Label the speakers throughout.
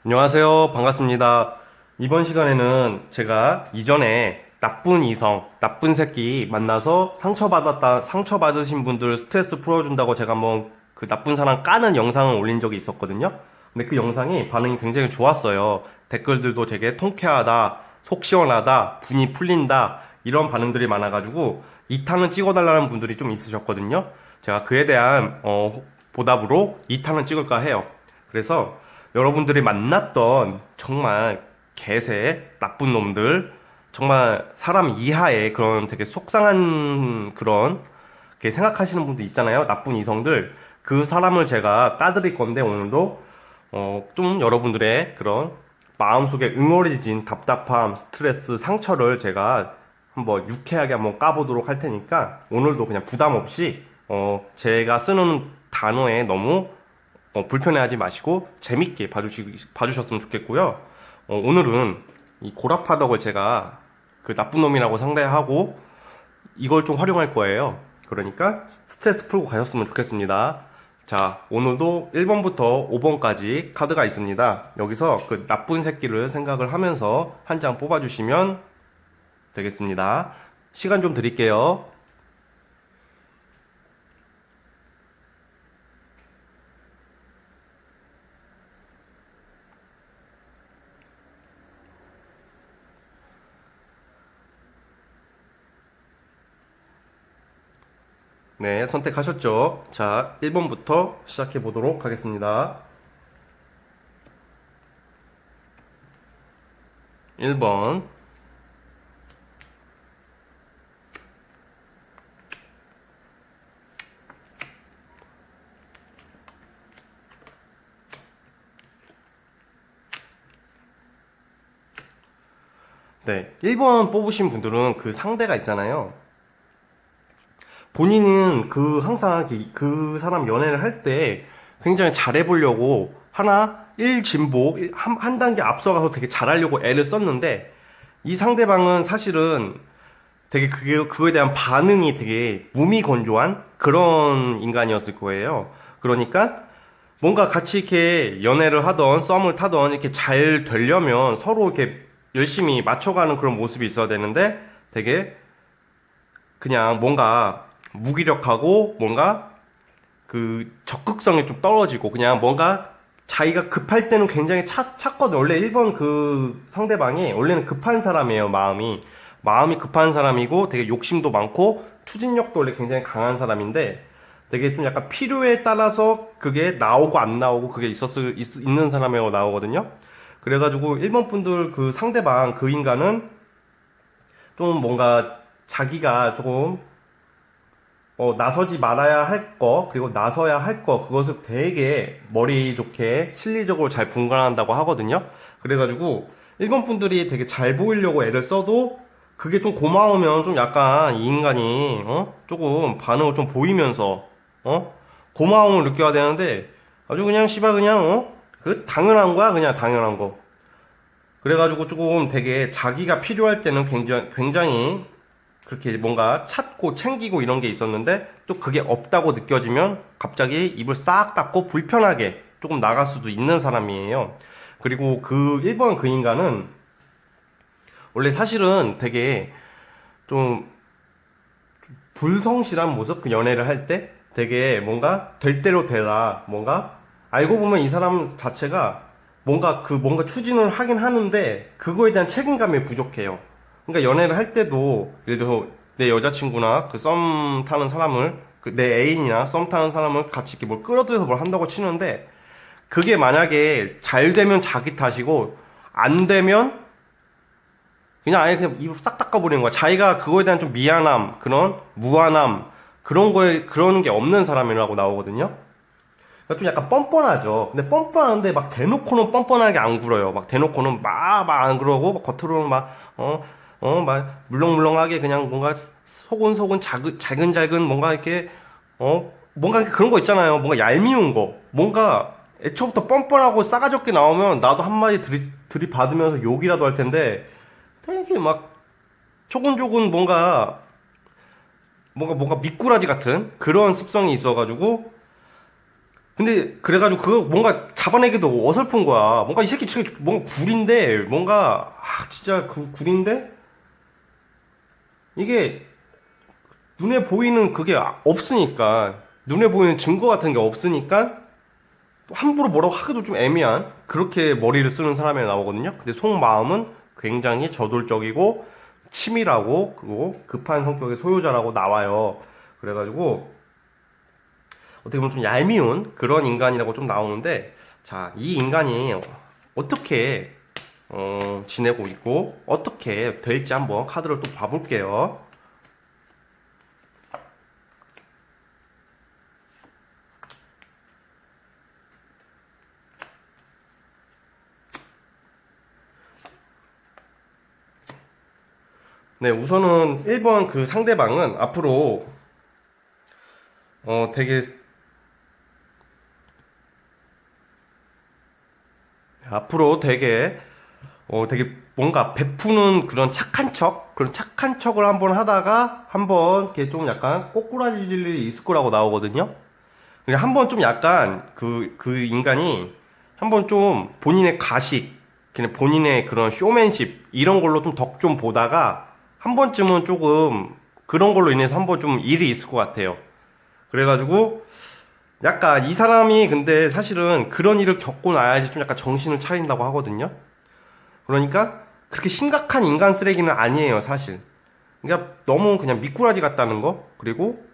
Speaker 1: 안녕하세요. 반갑습니다. 이번 시간에는 제가 이전에 나쁜 이성, 나쁜 새끼 만나서 상처받으신 분들 스트레스 풀어준다고 제가 한번 그 나쁜 사람 까는 영상을 올린 적이 있었거든요. 근데 그 영상이 반응이 굉장히 좋았어요. 댓글들도 되게 통쾌하다, 속 시원하다, 분이 풀린다, 이런 반응들이 많아가지고 2탄을 찍어달라는 분들이 좀 있으셨거든요. 제가 그에 대한, 보답으로 2탄을 찍을까 해요. 그래서 여러분들이 만났던 정말 개새 나쁜 놈들, 정말 사람 이하의 그런 되게 속상한 그런 게 생각하시는 분들 있잖아요. 나쁜 이성들. 그 사람을 제가 까드릴 건데 오늘도 좀 여러분들의 그런 마음속에 응어리진 답답함, 스트레스, 상처를 제가 한번 유쾌하게 한번 까보도록 할 테니까 오늘도 그냥 부담 없이 제가 쓰는 단어에 너무 불편해하지 마시고 재밌게 봐주셨으면 좋겠고요. 오늘은 이 고라파덕을 제가 그 나쁜 놈이라고 상대하고 이걸 좀 활용할 거예요. 그러니까 스트레스 풀고 가셨으면 좋겠습니다. 자, 오늘도 1번부터 5번까지 카드가 있습니다. 여기서 그 나쁜 새끼를 생각을 하면서 한 장 뽑아주시면 되겠습니다. 시간 좀 드릴게요. 네, 선택하셨죠? 자, 1번부터 시작해 보도록 하겠습니다. 1번. 네, 1번 뽑으신 분들은 그 상대가 있잖아요. 본인은 항상 그 사람 연애를 할 때 굉장히 잘해보려고 하나, 1진보, 한 단계 앞서가서 되게 잘하려고 애를 썼는데 이 상대방은 사실은 되게 그거에 대한 반응이 되게 무미건조한 그런 인간이었을 거예요. 그러니까 뭔가 같이 이렇게 연애를 하던 썸을 타던 이렇게 잘 되려면 서로 이렇게 열심히 맞춰가는 그런 모습이 있어야 되는데 되게 그냥 뭔가 무기력하고 뭔가 그 적극성이 좀 떨어지고 그냥 뭔가 자기가 급할 때는 굉장히 찼거든. 원래 1번 그 상대방이 원래는 급한 사람이에요. 마음이 급한 사람이고 되게 욕심도 많고 추진력도 원래 굉장히 강한 사람인데 되게 좀 약간 필요에 따라서 그게 나오고 안 나오고 그게 있는 사람이라고 나오거든요. 그래가지고 1번 분들 그 상대방 그 인간은 좀 뭔가 자기가 조금 나서지 말아야 할 거, 그리고 나서야 할 거, 그것을 되게 머리 좋게 실리적으로 잘 분간한다고 하거든요. 그래가지고, 일본 분들이 되게 잘 보이려고 애를 써도, 그게 좀 고마우면 좀 약간 이 인간이, 조금 반응을 좀 보이면서, 고마움을 느껴야 되는데, 아주 그냥 씨발 그냥, 그 당연한 거야, 그냥 당연한 거. 그래가지고 조금 되게 자기가 필요할 때는 굉장히 그렇게 뭔가 찾고 챙기고 이런 게 있었는데 또 그게 없다고 느껴지면 갑자기 입을 싹 닫고 불편하게 조금 나갈 수도 있는 사람이에요. 그리고 그 1번 그 인간은 원래 사실은 되게 좀 불성실한 모습, 그 연애를 할 때 되게 뭔가 될 대로 되라, 뭔가 알고 보면 이 사람 자체가 뭔가 추진을 하긴 하는데 그거에 대한 책임감이 부족해요. 그러니까 연애를 할 때도 예를 들어서 내 여자친구나 그 썸 타는 사람을 내 애인이나 썸 타는 사람을 같이 이렇게 뭘 끌어들여서 뭘 한다고 치는데 그게 만약에 잘 되면 자기 탓이고 안 되면 그냥 아예 그냥 입을 싹 닦아버리는 거야. 자기가 그거에 대한 좀 미안함, 그런 무안함, 그런 게 없는 사람이라고 나오거든요. 그러니까 좀 약간 뻔뻔하죠. 근데 뻔뻔한데 막 대놓고는 뻔뻔하게 안 굴어요. 막 대놓고는 막 안 그러고, 막 겉으로는 막 물렁물렁하게 그냥 뭔가 소근소근 잘근잘근 뭔가 이렇게, 뭔가 그런 거 있잖아요. 뭔가 얄미운 거. 뭔가 애초부터 뻔뻔하고 싸가지 없게 나오면 나도 한마디 들이받으면서 욕이라도 할 텐데, 되게 막 조근조근 뭔가 미꾸라지 같은 그런 습성이 있어가지고 근데 그래가지고 그거 뭔가 잡아내기도 어설픈 거야. 뭔가 이 새끼 지금 뭔가 굴인데 뭔가 진짜 그 굴인데 이게 눈에 보이는 그게 없으니까 눈에 보이는 증거 같은 게 없으니까 또 함부로 뭐라고 하기도 좀 애매한 그렇게 머리를 쓰는 사람이 나오거든요. 근데 속마음은 굉장히 저돌적이고 치밀하고 그리고 급한 성격의 소유자라고 나와요. 그래가지고 어떻게 보면 좀 얄미운 그런 인간이라고 좀 나오는데, 자, 이 인간이 어떻게 지내고 있고 어떻게 될지 한번 카드를 또 봐볼게요. 네, 우선은 1번 그 상대방은 되게 앞으로 되게 뭔가 베푸는 그런 착한 척을 한번 하다가 한번 이렇게 좀 약간 꼬꾸라질 일이 있을 거라고 나오거든요. 그냥 한번 좀 약간 그 인간이 한번 좀 본인의 가식, 그냥 본인의 그런 쇼맨십 이런 걸로 좀 덕 좀 보다가 한 번쯤은 조금 그런 걸로 인해서 한번 좀 일이 있을 것 같아요. 그래가지고 약간 이 사람이 근데 사실은 그런 일을 겪고 나야지 좀 약간 정신을 차린다고 하거든요. 그러니까 그렇게 심각한 인간 쓰레기는 아니에요, 사실. 그러니까 너무 그냥 미꾸라지 같다는 거. 그리고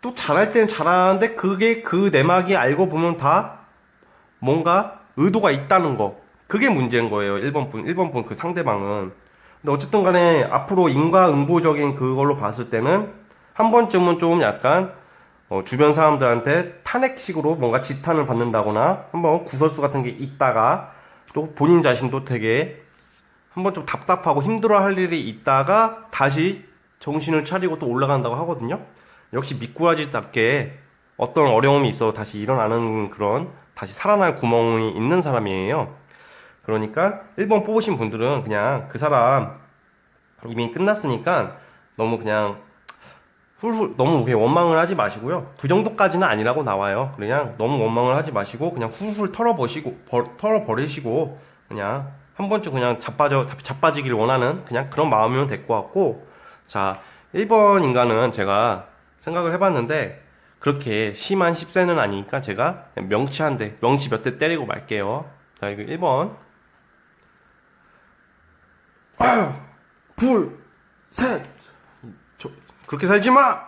Speaker 1: 또 잘할 때는 잘하는데 그게 그 내막이 알고 보면 다 뭔가 의도가 있다는 거. 그게 문제인 거예요. 1번 분 그 상대방은. 근데 어쨌든 간에 앞으로 인과응보적인 그걸로 봤을 때는 한 번쯤은 좀 약간 주변 사람들한테 탄핵식으로 뭔가 지탄을 받는다거나 한번 구설수 같은 게 있다가 또 본인 자신도 되게 한번 좀 답답하고 힘들어할 일이 있다가 다시 정신을 차리고 또 올라간다고 하거든요. 역시 미꾸라지답게 어떤 어려움이 있어 다시 일어나는 그런 다시 살아날 구멍이 있는 사람이에요. 그러니까 1번 뽑으신 분들은 그냥 그 사람 이미 끝났으니까 너무 그냥 훌훌 너무 그냥 원망을 하지 마시고요. 그 정도까지는 아니라고 나와요. 그냥 너무 원망을 하지 마시고 그냥 훌훌 털어버리시고 그냥 한 번쯤 그냥 자빠지길 원하는 그냥 그런 마음이면 될 것 같고, 자, 1번 인간은 제가 생각을 해봤는데 그렇게 심한 10세는 아니니까 제가 명치 몇 대 때리고 말게요. 자, 이거 1번. 둘, 셋. 그렇게 살지 마!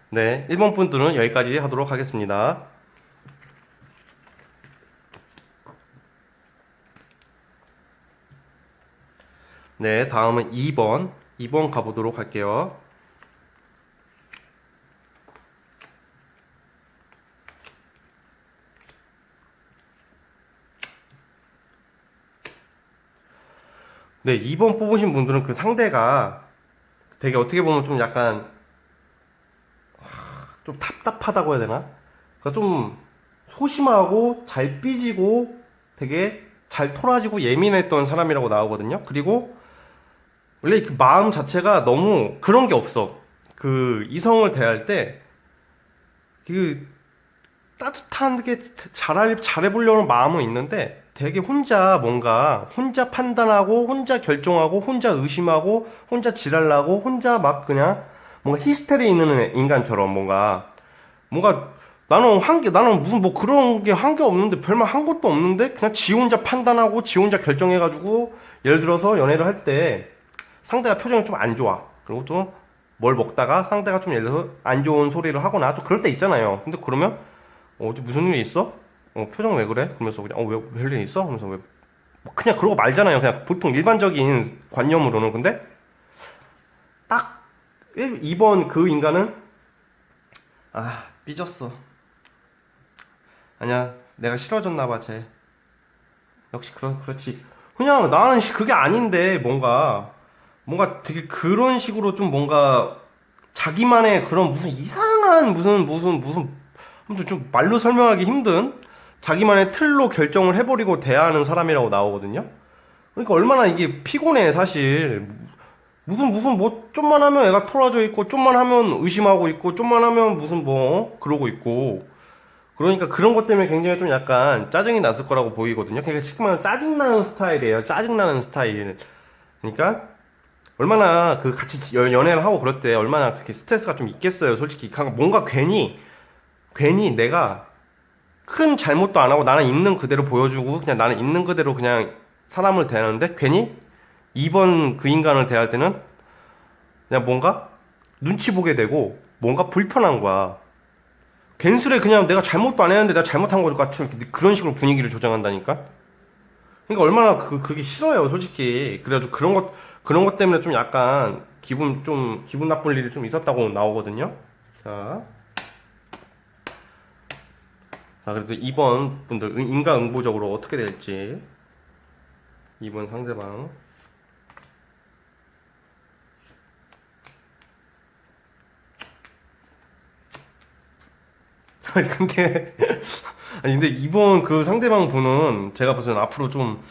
Speaker 1: 네, 1번 분들은 여기까지 하도록 하겠습니다. 네, 다음은 2번 가보도록 할게요. 네, 2번 뽑으신 분들은 그 상대가 되게 어떻게 보면 좀 약간 좀 답답하다고 해야 되나? 그러니까 좀 소심하고 잘 삐지고 되게 잘 토라지고 예민했던 사람이라고 나오거든요. 그리고 원래 그 마음 자체가 너무 그런 게 없어. 그 이성을 대할 때 그 따뜻하게 잘해보려는 마음은 있는데 되게 혼자 판단하고 혼자 결정하고 혼자 의심하고 혼자 지랄나고 혼자 막 그냥 뭔가 히스테리 있는 인간처럼 뭔가 나는 무슨 뭐 그런 게 한 게 없는데 별말 한 것도 없는데 그냥 지 혼자 판단하고 지 혼자 결정해가지고 예를 들어서 연애를 할 때 상대가 표정이 좀 안 좋아. 그리고 또 뭘 먹다가 상대가 좀 예를 들어서 안 좋은 소리를 하거나 또 그럴 때 있잖아요. 근데 그러면 어디 무슨 일이 있어? 표정 왜 그래? 그러면서 그냥 왜 별일 있어? 하면서 왜 그냥 그러고 말잖아요. 그냥 보통 일반적인 관념으로는. 근데 딱 2번 그 인간은 삐졌어. 아니야, 내가 싫어졌나 봐, 쟤. 역시 그렇지. 그냥 나는 그게 아닌데 뭔가 되게 그런 식으로 좀 뭔가 자기만의 그런 무슨 이상한 무슨 아무튼 좀 말로 설명하기 힘든 자기만의 틀로 결정을 해버리고 대하는 사람이라고 나오거든요. 그러니까 얼마나 이게 피곤해 사실. 무슨 뭐 좀만 하면 애가 토라져 있고 좀만 하면 의심하고 있고 좀만 하면 무슨 뭐 그러고 있고 그러니까 그런 것 때문에 굉장히 좀 약간 짜증이 났을 거라고 보이거든요. 그러니까 쉽게 말하면 짜증나는 스타일이에요. 짜증나는 스타일. 그러니까 얼마나 그 같이 연애를 하고 그럴 때 얼마나 그렇게 스트레스가 좀 있겠어요. 솔직히 뭔가 괜히 내가 큰 잘못도 안 하고 나는 있는 그대로 보여주고 그냥 나는 있는 그대로 그냥 사람을 대하는데 괜히 이번 그 인간을 대할 때는 그냥 뭔가 눈치 보게 되고 뭔가 불편한 거야. 괜스레 그냥 내가 잘못도 안 했는데 내가 잘못한 것 같은 그런 식으로 분위기를 조장한다니까? 그러니까 얼마나 그게 싫어요, 솔직히. 그래가지고 그런 것 때문에 좀 약간 기분 나쁠 일이 좀 있었다고 나오거든요? 자. 자, 그래도 이번 분들 인과응보적으로 어떻게 될지. 이번 상대방. 아니, 근데 이번 그 상대방 분은 제가 봤을 때 앞으로 좀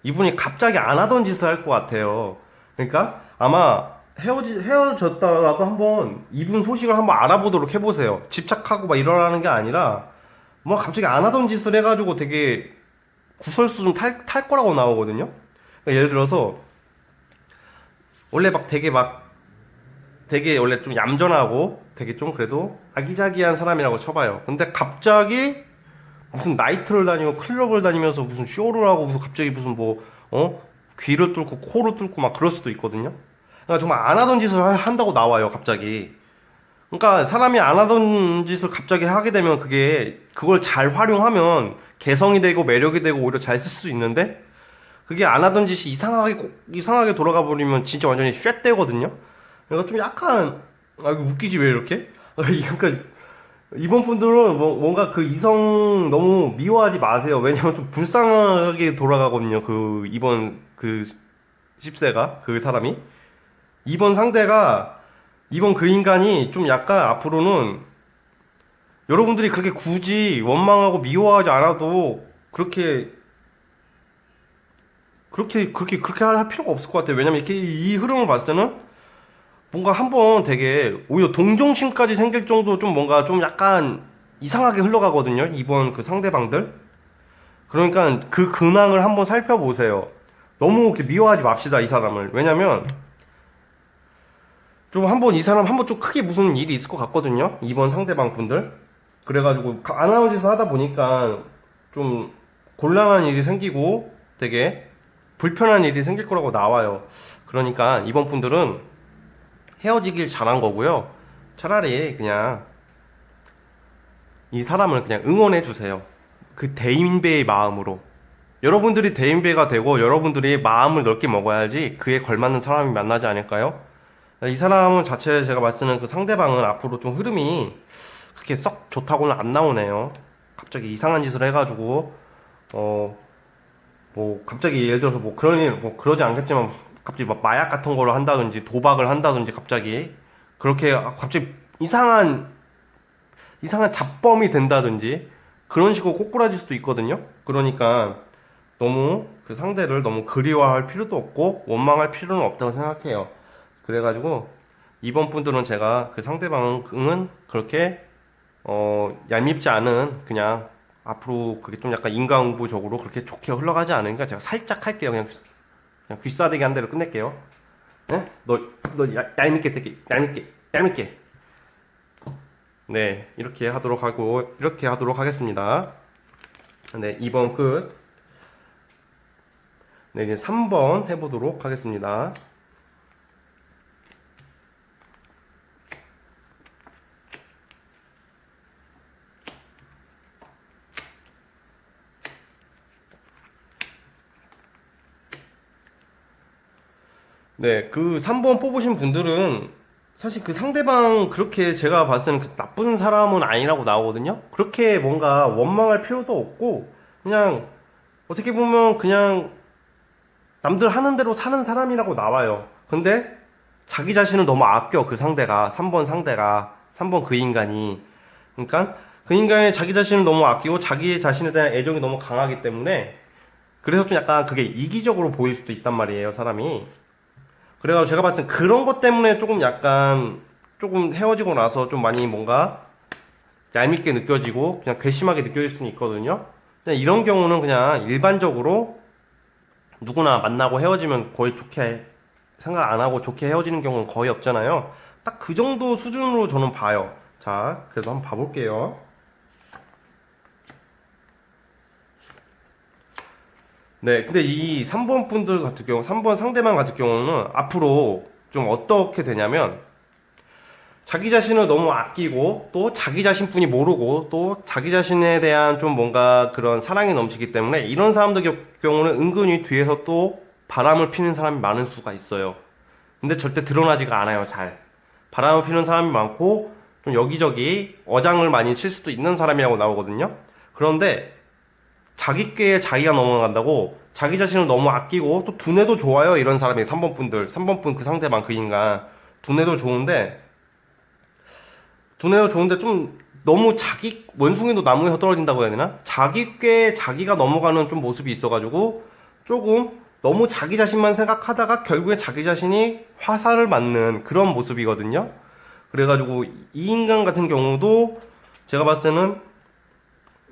Speaker 1: 이분이 갑자기 안 하던 짓을 할 것 같아요. 그러니까 아마 헤어졌다라도 한번 이분 소식을 한번 알아보도록 해보세요. 집착하고 막 일어나는 게 아니라 뭐 갑자기 안 하던 짓을 해가지고 되게 구설수 좀 탈 거라고 나오거든요. 그러니까 예를 들어서 원래 되게 원래 좀 얌전하고 되게 좀 그래도 아기자기한 사람이라고 쳐봐요. 근데 갑자기 무슨 나이트를 다니고 클럽을 다니면서 무슨 쇼를 하고 무슨 갑자기 무슨 귀를 뚫고 코를 뚫고 막 그럴 수도 있거든요. 그러니까 정말 안 하던 짓을 한다고 나와요, 갑자기. 그러니까 사람이 안 하던 짓을 갑자기 하게 되면 그걸 잘 활용하면 개성이 되고 매력이 되고 오히려 잘 쓸 수 있는데 그게 안 하던 짓이 이상하게 돌아가 버리면 진짜 완전히 쉣되거든요. 그러니까 좀 약간 이거 웃기지 왜 이렇게? 그러니까 이번 분들은 뭔가 그 이성 너무 미워하지 마세요. 왜냐면 좀 불쌍하게 돌아가거든요. 이번 그 10세가 그 사람이 이번 상대가 이번 그 인간이 좀 약간 앞으로는 여러분들이 그렇게 굳이 원망하고 미워하지 않아도 그렇게 할 필요가 없을 것 같아요. 왜냐면 이렇게 이 흐름을 봤을 때는 뭔가 한번 되게 오히려 동정심까지 생길 정도 좀 뭔가 좀 약간 이상하게 흘러가거든요. 이번 그 상대방들. 그러니까 그 근황을 한번 살펴보세요. 너무 이렇게 미워하지 맙시다, 이 사람을. 왜냐면 좀 한번 이 사람 한번 좀 크게 무슨 일이 있을 것 같거든요. 이번 상대방 분들. 그래가지고 아나운짓을 하다 보니까 좀 곤란한 일이 생기고 되게 불편한 일이 생길 거라고 나와요. 그러니까 이번 분들은 헤어지길 잘한 거고요. 차라리 그냥 이 사람을 그냥 응원해 주세요. 그 대인배의 마음으로. 여러분들이 대인배가 되고 여러분들이 마음을 넓게 먹어야지 그에 걸맞는 사람이 만나지 않을까요? 이 사람은 자체 제가 봤을 때는 그 상대방은 앞으로 좀 흐름이 그렇게 썩 좋다고는 안 나오네요. 갑자기 이상한 짓을 해가지고 갑자기 예를 들어서 뭐 그런 일 뭐 그러지 않겠지만 갑자기 막 마약 같은 거를 한다든지 도박을 한다든지 갑자기 그렇게 갑자기 이상한 잡범이 된다든지 그런 식으로 꼬꾸라질 수도 있거든요. 그러니까 너무 그 상대를 너무 그리워할 필요도 없고 원망할 필요는 없다고 생각해요. 그래가지고 이번 분들은 제가 그 상대방은 그렇게 얄밉지 않은 그냥 앞으로 그게 좀 약간 인과응보적으로 그렇게 좋게 흘러가지 않으니까 제가 살짝 할게요. 그냥 귀싸대기 한 대로 끝낼게요. 네? 너 얄밉게 되게 얄밉게. 네, 이렇게 하도록 하겠습니다. 네, 2번 끝. 네, 이제 3번 해보도록 하겠습니다. 네, 그 3번 뽑으신 분들은 사실 그 상대방 그렇게 제가 봤을 때는 그 나쁜 사람은 아니라고 나오거든요? 그렇게 뭔가 원망할 필요도 없고, 그냥 어떻게 보면 그냥 남들 하는 대로 사는 사람이라고 나와요. 근데 자기 자신을 너무 아껴, 그 상대가. 3번 그 인간이. 그러니까 그 인간이 자기 자신을 너무 아끼고 자기 자신에 대한 애정이 너무 강하기 때문에 그래서 좀 약간 그게 이기적으로 보일 수도 있단 말이에요, 사람이. 그래가지고 제가 봤을 때 그런 것 때문에 조금 헤어지고 나서 좀 많이 뭔가 얄밉게 느껴지고 그냥 괘씸하게 느껴질 수는 있거든요. 그냥 이런 경우는 그냥 일반적으로 누구나 만나고 헤어지면 거의 좋게 생각 안 하고 좋게 헤어지는 경우는 거의 없잖아요. 딱 그 정도 수준으로 저는 봐요. 자, 그래서 한번 봐볼게요. 네, 근데 이 3번 분들 같은 경우, 3번 상대방 같은 경우는 앞으로 좀 어떻게 되냐면, 자기 자신을 너무 아끼고, 또 자기 자신뿐이 모르고, 또 자기 자신에 대한 좀 뭔가 그런 사랑이 넘치기 때문에, 이런 사람들 경우는 은근히 뒤에서 또 바람을 피는 사람이 많을 수가 있어요. 근데 절대 드러나지가 않아요, 잘. 바람을 피는 사람이 많고, 좀 여기저기 어장을 많이 칠 수도 있는 사람이라고 나오거든요. 그런데, 자기 꾀에 자기가 넘어간다고 자기 자신을 너무 아끼고 또 두뇌도 좋아요 이런 사람이 3번 분들 3번 분 그 상대방 그 인간 두뇌도 좋은데 좀 너무 자기 원숭이도 나무에서 떨어진다고 해야 되나 자기 꾀에 자기가 넘어가는 좀 모습이 있어가지고 조금 너무 자기 자신만 생각하다가 결국엔 자기 자신이 화살을 맞는 그런 모습이거든요. 그래가지고 이 인간 같은 경우도 제가 봤을 때는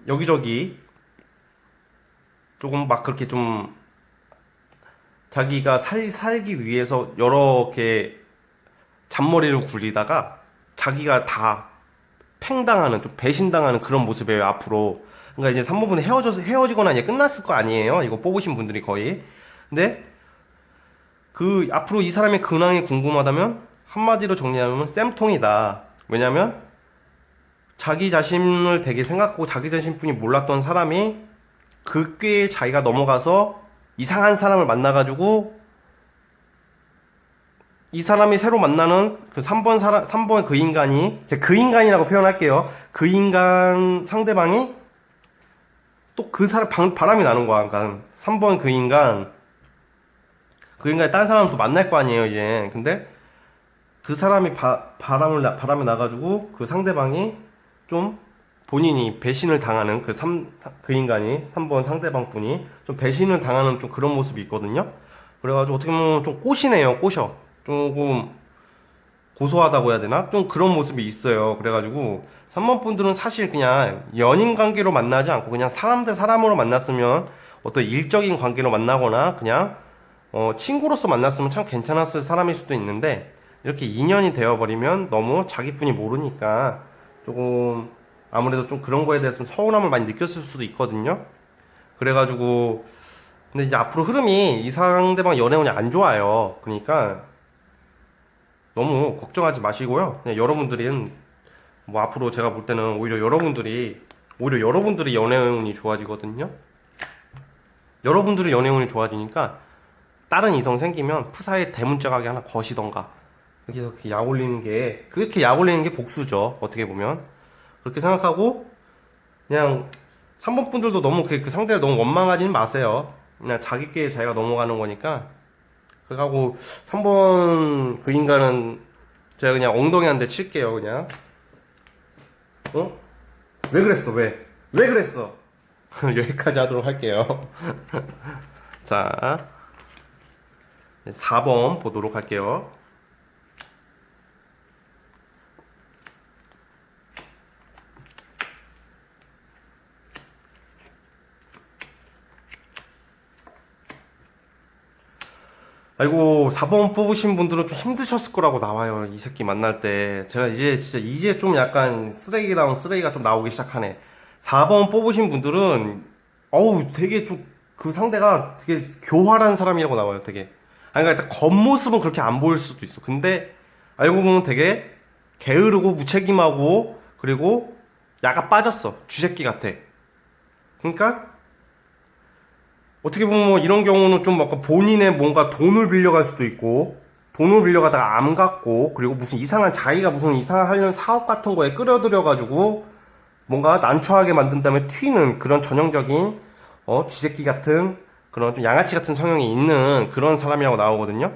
Speaker 1: 여기저기 조금 막 그렇게 좀 자기가 살기 위해서 여러 개 잔머리를 굴리다가 자기가 다 팽당하는 좀 배신당하는 그런 모습이에요 앞으로. 그러니까 이제 3부분에 헤어지거나 이제 끝났을 거 아니에요 이거 뽑으신 분들이 거의. 근데 그 앞으로 이 사람의 근황이 궁금하다면 한마디로 정리하면 쌤통이다. 왜냐면 자기 자신을 되게 생각하고 자기 자신뿐이 몰랐던 사람이 그 꾀에 자기가 넘어가서 이상한 사람을 만나가지고 이 사람이 새로 만나는 그 3번 그 인간이, 제가 그 인간이라고 표현할게요. 그 인간 상대방이 또 그 사람 바람이 나는 거야. 그러니까 3번 그 인간이 딴 사람을 또 만날 거 아니에요, 이제. 근데 그 사람이 바람이 나가지고 그 상대방이 좀 본인이 배신을 당하는 그 인간이 3번 상대방 분이 좀 배신을 당하는 좀 그런 모습이 있거든요. 그래가지고 어떻게 보면 좀 꼬시네요. 꼬셔. 조금 고소하다고 해야 되나? 좀 그런 모습이 있어요. 그래가지고 3번 분들은 사실 그냥 연인 관계로 만나지 않고 그냥 사람 대 사람으로 만났으면 어떤 일적인 관계로 만나거나 그냥 친구로서 만났으면 참 괜찮았을 사람일 수도 있는데 이렇게 인연이 되어버리면 너무 자기뿐이 모르니까 조금 아무래도 좀 그런 거에 대해서 좀 서운함을 많이 느꼈을 수도 있거든요. 그래가지고 근데 이제 앞으로 흐름이 이 상대방 연애운이 안 좋아요. 그러니까 너무 걱정하지 마시고요. 그냥 여러분들은 뭐 앞으로 제가 볼 때는 오히려 여러분들이 연애운이 좋아지거든요. 여러분들이 연애운이 좋아지니까 다른 이성 생기면 푸사에 대문짝하게 하나 거시던가 이렇게 약 올리는 게 그렇게 약 올리는 게 복수죠. 어떻게 보면 그렇게 생각하고 그냥 3번 분들도 너무 그 상대를 너무 원망하지는 마세요. 그냥 자기께 자기가 넘어가는 거니까. 그래가고 3번 그 인간은 제가 그냥 엉덩이 한 대 칠게요. 그냥 어? 왜 그랬어? 왜 그랬어? 여기까지 하도록 할게요. 자 4번 보도록 할게요. 아이고 4번 뽑으신 분들은 좀 힘드셨을 거라고 나와요. 이 새끼 만날 때 제가 이제 좀 약간 쓰레기다운 쓰레기가 좀 나오기 시작하네. 4번 뽑으신 분들은 어우 되게 좀 그 상대가 되게 교활한 사람이라고 나와요. 되게 아니 그러니까 겉모습은 그렇게 안 보일 수도 있어. 근데 알고 보면 되게 게으르고 무책임하고 그리고 야가 빠졌어. 쥐새끼 같아. 그러니까 어떻게 보면 뭐 이런 경우는 좀 뭔가 본인의 뭔가 돈을 빌려갈 수도 있고 돈을 빌려가다가 암 갖고 그리고 무슨 자기가 무슨 이상한 하려는 사업 같은 거에 끌어들여가지고 뭔가 난처하게 만든 다음에 튀는 그런 전형적인 쥐새끼 같은 그런 좀 양아치 같은 성향이 있는 그런 사람이라고 나오거든요.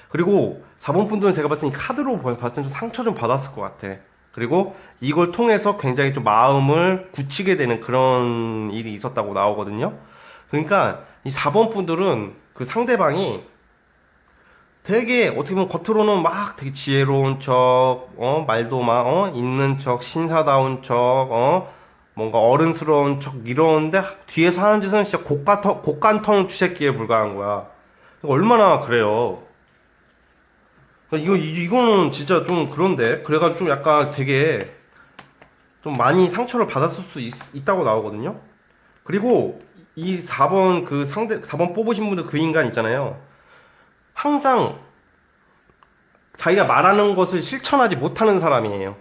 Speaker 1: 그리고 4번 분들은 제가 봤을 때 이 카드로 봤을 때 좀 상처 좀 받았을 것 같아. 그리고 이걸 통해서 굉장히 좀 마음을 굳히게 되는 그런 일이 있었다고 나오거든요. 그러니까 이 4번 분들은 그 상대방이 되게 어떻게 보면 겉으로는 막 되게 지혜로운 척, 말도 막, 있는 척, 신사다운 척, 뭔가 어른스러운 척 이러는데 뒤에서 하는 짓은 진짜 곡간터는 쥐새끼에 불과한 거야. 얼마나 그래요. 이거는 진짜 좀 그런데. 그래가지고 좀 약간 되게 좀 많이 상처를 받았을 수 있다고 나오거든요. 그리고 이 4번 그 4번 뽑으신 분들 그 인간 있잖아요. 항상 자기가 말하는 것을 실천하지 못하는 사람이에요.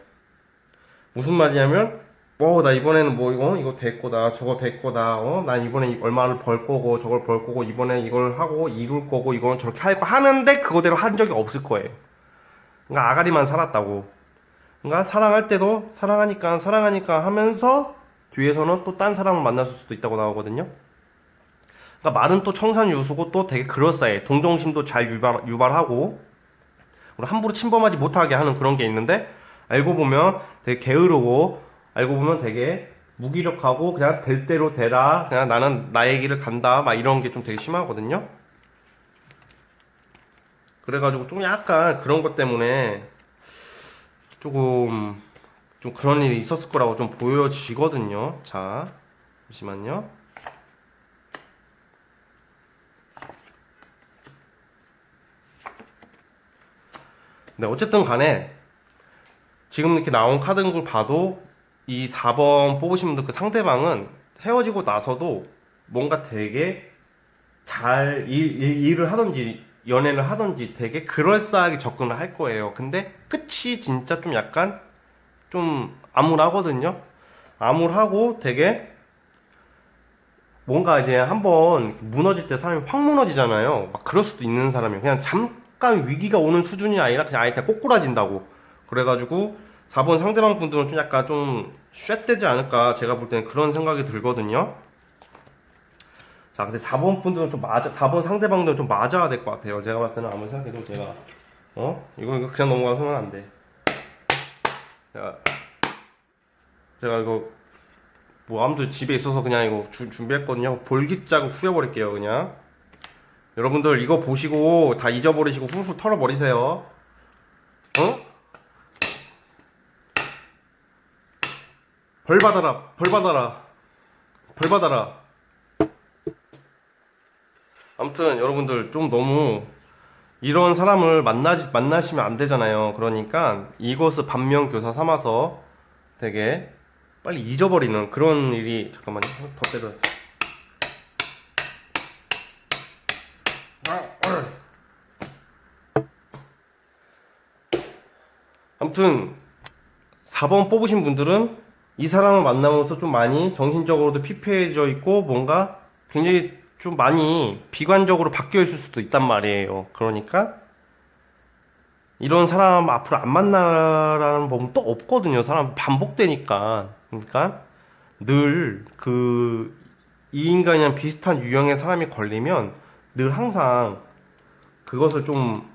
Speaker 1: 무슨 말이냐면, 나 이번에는 뭐 이거 될 거다, 저거 될 거다, 난 이번에 얼마를 벌 거고, 저걸 벌 거고, 이번에 이걸 하고, 이룰 거고, 이건 저렇게 할 거 하는데, 그거대로 한 적이 없을 거예요. 그러니까 아가리만 살았다고. 그러니까 사랑할 때도 사랑하니까 하면서, 뒤에서는 또 딴 사람을 만났을 수도 있다고 나오거든요. 그러니까 말은 또 청산유수고 또 되게 그럴싸해. 동정심도 잘 유발하고, 함부로 침범하지 못하게 하는 그런 게 있는데, 알고 보면 되게 게으르고, 알고 보면 되게 무기력하고, 그냥 될 대로 되라, 그냥 나는 나의 길을 간다, 막 이런 게 좀 되게 심하거든요. 그래가지고 좀 약간 그런 것 때문에 조금 좀 그런 일이 있었을 거라고 좀 보여지거든요. 자, 잠시만요. 네, 어쨌든 간에 지금 이렇게 나온 카드를 봐도 이 4번 뽑으신 분들 그 상대방은 헤어지고 나서도 뭔가 되게 잘 일을 하던지 연애를 하던지 되게 그럴싸하게 접근을 할 거예요. 근데 끝이 진짜 좀 약간 좀 암울하거든요. 암울하고 되게 뭔가 이제 한번 무너질 때 사람이 확 무너지잖아요. 막 그럴 수도 있는 사람이에요. 그냥 잠깐 위기가 오는 수준이 아니라 그냥 아예 그냥 꼬꾸라진다고. 그래가지고 4번 상대방 분들은 좀 약간 좀 쉿되지 않을까 제가 볼 때는 그런 생각이 들거든요. 자, 근데 4번 분들은 좀 4번 상대방들은 좀 맞아야 될 것 같아요. 제가 봤을 때는 아무리 생각해도 제가, 이거 그냥 넘어가서는 안 돼. 제가 이거, 뭐, 아무튼 집에 있어서 그냥 이거 준비했거든요. 볼기짝을 후려버릴게요, 그냥. 여러분들 이거 보시고 다 잊어버리시고 훌훌 털어버리세요. 어? 벌 받아라, 벌 받아라, 벌 받아라. 아무튼 여러분들 좀 너무 이런 사람을 만나시면 안 되잖아요. 그러니까 이것을 반면교사 삼아서 되게 빨리 잊어버리는 그런 일이, 잠깐만요. 더 때려. 아무튼 4번 뽑으신 분들은 이 사람을 만나면서 좀 많이 정신적으로도 피폐해져 있고 뭔가 굉장히 좀 많이 비관적으로 바뀌어 있을 수도 있단 말이에요. 그러니까 이런 사람 앞으로 안 만나라는 법은 또 없거든요. 사람 반복되니까. 그러니까 늘 이 인간이랑 비슷한 유형의 사람이 걸리면 늘 항상 그것을 좀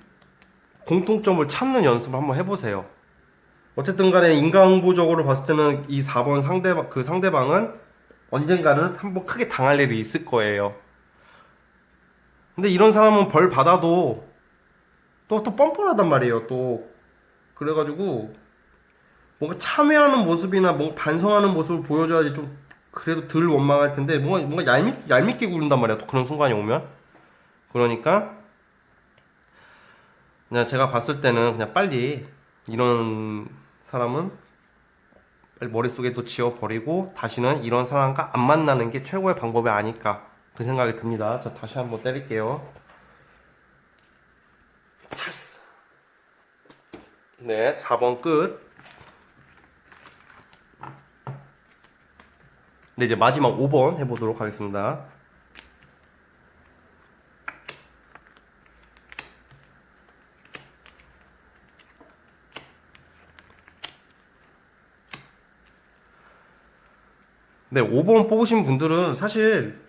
Speaker 1: 공통점을 찾는 연습을 한번 해보세요. 어쨌든 간에 인간응보적으로 봤을 때는 이 4번 그 상대방은 언젠가는 한번 크게 당할 일이 있을 거예요. 근데 이런 사람은 벌 받아도 또 뻔뻔하단 말이에요, 또. 그래가지고 뭔가 참여하는 모습이나 뭔가 반성하는 모습을 보여줘야지 좀 그래도 덜 원망할 텐데 뭔가 얄밉게 굴른단 말이야, 또 그런 순간이 오면. 그러니까 그냥 제가 봤을 때는 그냥 빨리 이런 사람은 빨리 머릿속에 또 지워버리고 다시는 이런 사람과 안 만나는 게 최고의 방법이 아닐까 그 생각이 듭니다. 자, 다시 한번 때릴게요. 네, 4번 끝. 네, 이제 마지막 5번 해보도록 하겠습니다. 네, 5번 뽑으신 분들은 사실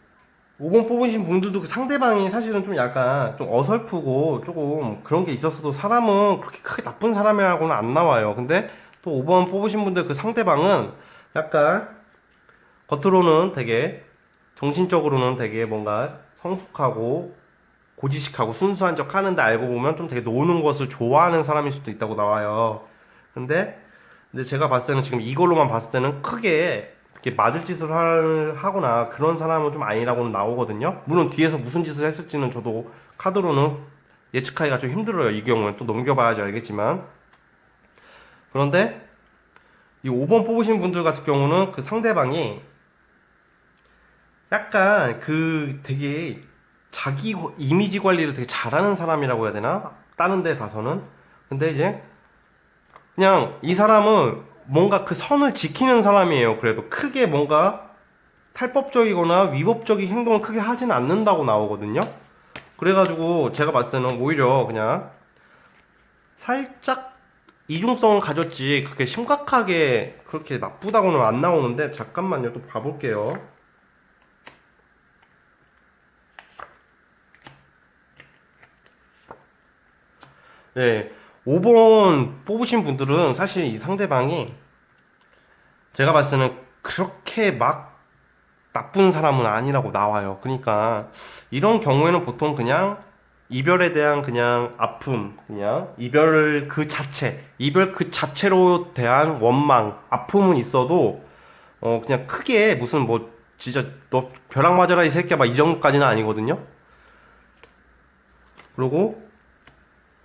Speaker 1: 5번 뽑으신 분들도 그 상대방이 사실은 좀 약간 좀 어설프고 조금 그런 게 있었어도 사람은 그렇게 크게 나쁜 사람이라고는 안 나와요. 근데 또 5번 뽑으신 분들 그 상대방은 약간 겉으로는 되게 정신적으로는 되게 뭔가 성숙하고 고지식하고 순수한 척 하는데 알고 보면 좀 되게 노는 것을 좋아하는 사람일 수도 있다고 나와요. 근데 제가 봤을 때는 지금 이걸로만 봤을 때는 크게 이렇게 맞을 짓을 하거나 그런 사람은 좀 아니라고는 나오거든요. 물론 뒤에서 무슨 짓을 했을지는 저도 카드로는 예측하기가 좀 힘들어요. 이 경우는 또 넘겨봐야지 알겠지만. 그런데 이 5번 뽑으신 분들 같은 경우는 그 상대방이 약간 그 되게 자기 이미지 관리를 되게 잘하는 사람이라고 해야 되나? 다른 데 봐서는. 근데 이제 그냥 이 사람은 뭔가 그 선을 지키는 사람이에요. 그래도 크게 뭔가 탈법적이거나 위법적인 행동을 크게 하진 않는다고 나오거든요. 그래가지고 제가 봤을 때는 오히려 그냥 살짝 이중성을 가졌지 그렇게 심각하게 그렇게 나쁘다고는 안 나오는데 잠깐만요. 또 봐볼게요. 네, 5번 뽑으신 분들은 사실 이 상대방이 제가 봤을 때는 그렇게 막 나쁜 사람은 아니라고 나와요. 그러니까 이런 경우에는 보통 그냥 이별에 대한 그냥 아픔, 그냥 이별 그 자체로 대한 원망, 아픔은 있어도 그냥 크게 무슨 뭐 진짜 너 벼락 맞아라 이 새끼야 막 이 정도까지는 아니거든요. 그리고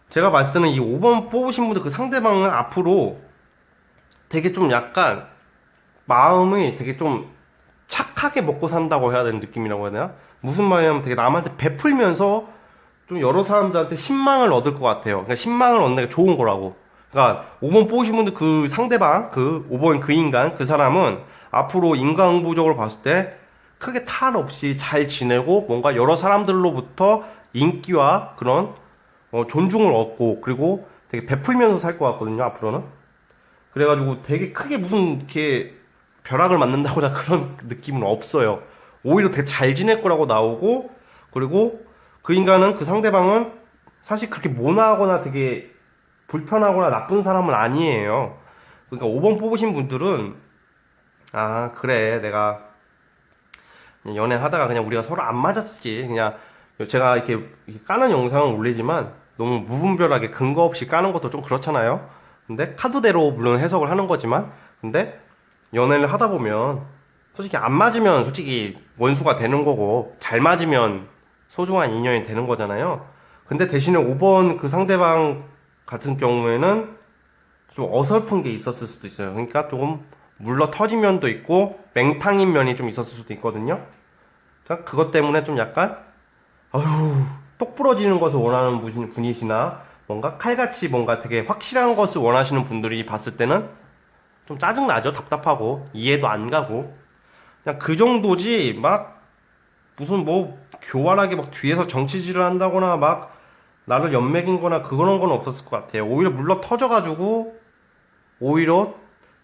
Speaker 1: 제가 봤을 때는 이 5번 뽑으신 분들 그 상대방은 앞으로 되게 좀 약간 마음이 되게 좀 착하게 먹고 산다고 해야 되는 느낌이라고 해야 되나? 무슨 말이냐면 되게 남한테 베풀면서 좀 여러 사람들한테 신망을 얻을 것 같아요. 그러니까 신망을 얻는 게 좋은 거라고. 그러니까 5번 뽑으신 분들 그 상대방, 그 5번 그 인간, 그 사람은 앞으로 인간응보적으로 봤을 때 크게 탈 없이 잘 지내고 뭔가 여러 사람들로부터 인기와 그런 존중을 얻고 그리고 되게 베풀면서 살 것 같거든요, 앞으로는. 그래가지고 되게 크게 무슨 이렇게 벼락을 맞는다거나 그런 느낌은 없어요. 오히려 되게 잘 지낼 거라고 나오고, 그리고 그 인간은 그 상대방은 사실 그렇게 모나하거나 되게 불편하거나 나쁜 사람은 아니에요. 그러니까 5번 뽑으신 분들은 아 그래 내가 연애하다가 그냥 우리가 서로 안 맞았지 그냥 제가 이렇게 까는 영상을 올리지만 너무 무분별하게 근거 없이 까는 것도 좀 그렇잖아요. 근데 카드대로 물론 해석을 하는 거지만 근데 연애를 하다 보면 솔직히 안 맞으면 솔직히 원수가 되는 거고 잘 맞으면 소중한 인연이 되는 거잖아요. 근데 대신에 5번 그 상대방 같은 경우에는 좀 어설픈 게 있었을 수도 있어요. 그러니까 조금 물러 터진 면도 있고 맹탕인 면이 좀 있었을 수도 있거든요. 그러니까 그것 때문에 좀 약간 어휴 똑 부러지는 것을 원하는 분이시나 뭔가 칼같이 뭔가 되게 확실한 것을 원하시는 분들이 봤을 때는 좀 짜증나죠. 답답하고 이해도 안 가고 그냥 그 정도지 막 무슨 뭐 교활하게 막 뒤에서 정치질을 한다거나 막 나를 연맥인거나 그런 건 없었을 것 같아요. 오히려 물러 터져가지고 오히려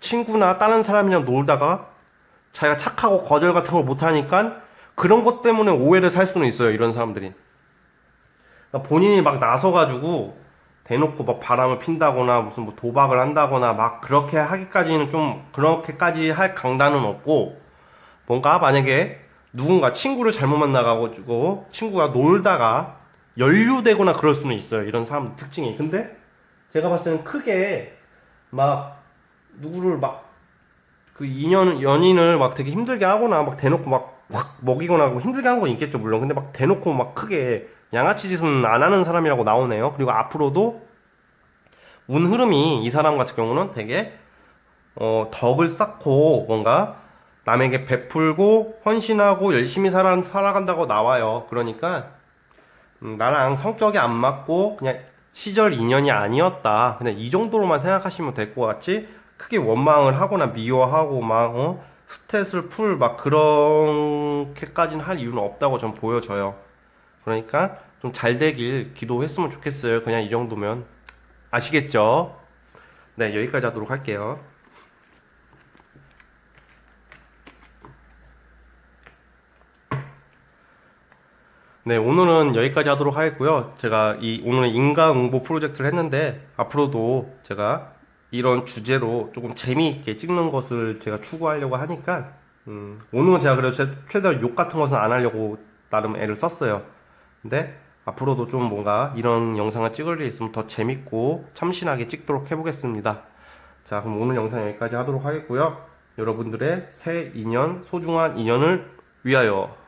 Speaker 1: 친구나 다른 사람이랑 놀다가 자기가 착하고 거절 같은 걸 못하니까 그런 것 때문에 오해를 살 수는 있어요. 이런 사람들이. 그러니까 본인이 막 나서가지고 대놓고 막 바람을 핀다거나 무슨 뭐 도박을 한다거나 막 그렇게 하기까지는 좀 그렇게까지 할 강단은 없고 뭔가 만약에 누군가 친구를 잘못 만나가지고 친구가 놀다가 연루되거나 그럴 수는 있어요. 이런 사람 특징이. 근데 제가 봤을 때는 크게 막 누구를 막 그 연인을 막 되게 힘들게 하거나 막 대놓고 막 확 먹이거나 하고 힘들게 한 건 있겠죠 물론. 근데 막 대놓고 막 크게 양아치 짓은 안 하는 사람이라고 나오네요. 그리고 앞으로도 운 흐름이 이 사람 같은 경우는 되게 덕을 쌓고 뭔가 남에게 베풀고 헌신하고 열심히 살아간다고 나와요. 그러니까 나랑 성격이 안 맞고 그냥 시절 인연이 아니었다. 그냥 이 정도로만 생각하시면 될 것 같지 크게 원망을 하거나 미워하고 막 스트레스를 풀 막 그렇게까지는 할 이유는 없다고 전 보여져요. 그러니까 좀 잘 되길 기도했으면 좋겠어요. 그냥 이 정도면 아시겠죠? 네, 여기까지 하도록 할게요. 네, 오늘은 여기까지 하도록 하겠고요. 제가 오늘 인과응보 프로젝트를 했는데 앞으로도 제가 이런 주제로 조금 재미있게 찍는 것을 제가 추구하려고 하니까 오늘은 제가 그래도 최대한 욕 같은 것은 안 하려고 나름 애를 썼어요. 근데 앞으로도 좀 뭔가 이런 영상을 찍을 일 있으면 더 재밌고 참신하게 찍도록 해보겠습니다. 자, 그럼 오늘 영상 여기까지 하도록 하겠고요. 여러분들의 새 인연, 소중한 인연을 위하여.